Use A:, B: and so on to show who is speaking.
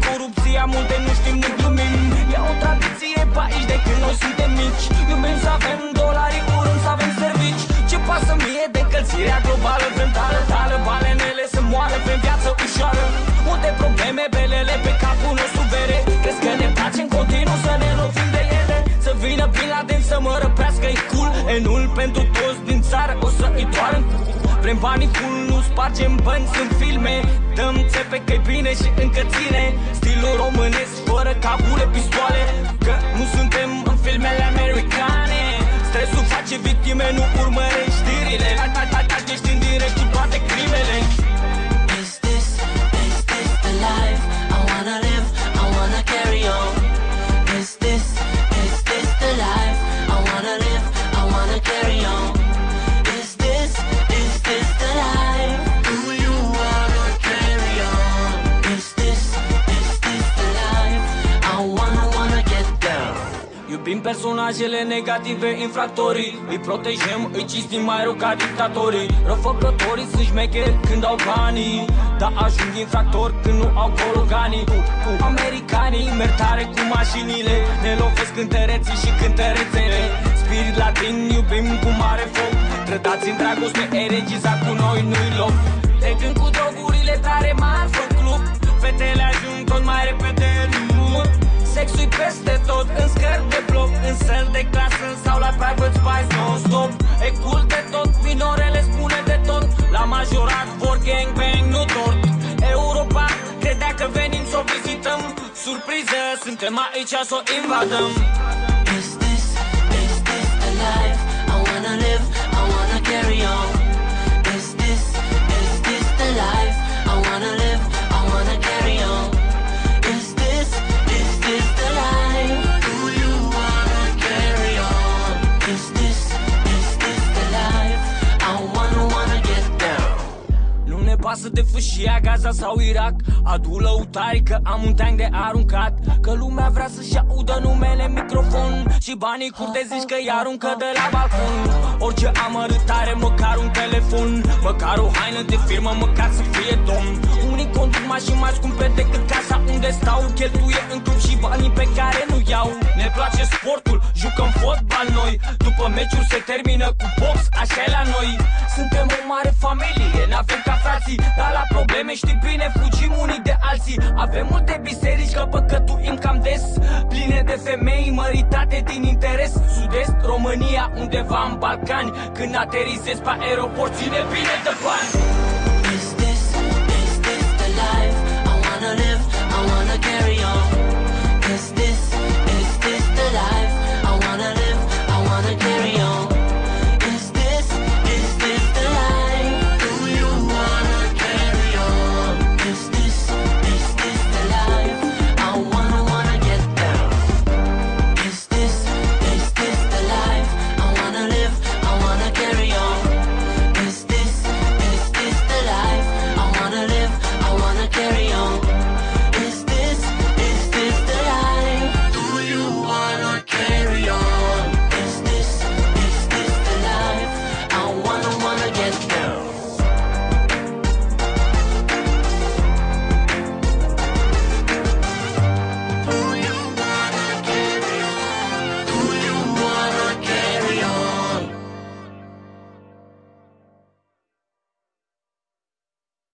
A: corupția, multe nu știm, nu glumim. E o tradiție pe aici de când noi suntem mici. Iubim să avem dolari, urâm să avem servici. Ce pasă mie de încălzirea globală, vântală, tală, balenele să moară pe viață ușoară. Multe probleme, belele pe capul nostru vere. Crezi că ne place în continuu să ne lovim de ele? Să vină Bin Laden să mă răpească-i cool. Enul pentru toți din țară o să îi doară în cul. Vrem banii full, nu spargem bănți în filme. Dăm țepe că-i bine și încă ține. Stilul românesc fără cabule, pistoale. Că nu suntem în filmele americane. Stresul face victime, nu urmărești știrile. Ești în direct cu toate crimele.
B: Is this the life I wanna live, I wanna carry on? Is this the life I wanna live, I wanna carry on? Is this the life? Do you wanna carry on? Is this the life I wanna get down?
A: Iubim personajele negative, infractorii. Îi protejăm, îi cistim mai rău ca dictatorii. Răfăcătorii sunt șmecheri când au banii, dar ajung infractori când nu au cologanii. Americanii merg tare cu mașinile, ne lovesc cântăreții și cântărețele. Spirit latin, iubim cu mare foc. Trădați în dragoste, eregizat cu noi nu-i loc. De când cu drogurile tare marfă în club, fetele ajung tot mai repede în urmă. Sexul-i peste tot, în scări de bloc, în săli de clasă sau la private spice non-stop. E cool de tot, minorele spune de tot. La majorat vor gangbang, nu tort. Europa credea că venim să o vizităm. Surpriză, suntem aici să o invadăm.
B: Is this the life I wanna live, I wanna carry on? Is this the life I wanna live, I wanna carry on? Is this the life? Do you wanna carry on? Is this the life I wanna get down?
A: Nu ne pasă de fâșia Gaza sau Irak. Adu lăutari că am un tank de aruncat. Că lumea vrea să-și audă numele în microfon și banii curte zici că-i aruncă de la balcon. Orice amărâtare, măcar un telefon, măcar o haină de firmă, măcar să fie domn. Unii conduc mașini mai scumpe decât casa unde stau. Cheltuie în club și banii pe care nu iau. Ne place sportul, jucăm fotbal noi. După meciuri se termină cu box, așa e la noi. Suntem o mare familie, n-avem ca frații, dar la probleme știi bine, fugim unii de alții. Avem multe biserici că păcătuim cam des, pline de femei măritate din interes. Sud-est, România, undeva în Balcani. Când aterizezi pe aeroport, ține bine de bani.
B: Is this the life I wanna live,